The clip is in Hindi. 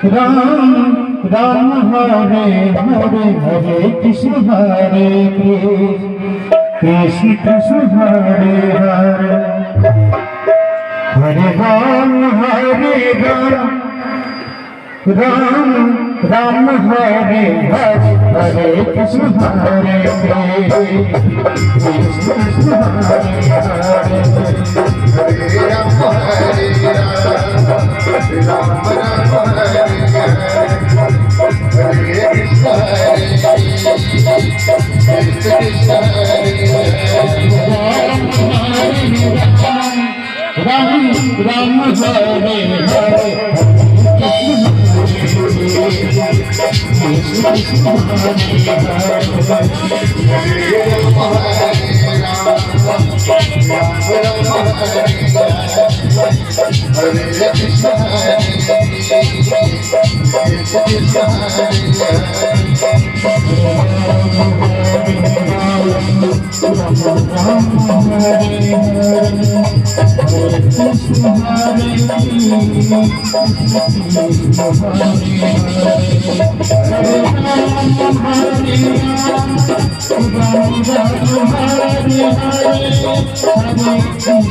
राम राम हरे हरे हरे कृष्ण हरे कृष्ण कृष्ण हरे हरे हरे राम राम राम हरे हरे हरे कृष्ण हरे कृष्ण कृष्ण हरे हरे हरे राम राम राम हरे हरे कृष्ण कृष्ण राम राम हरे हरे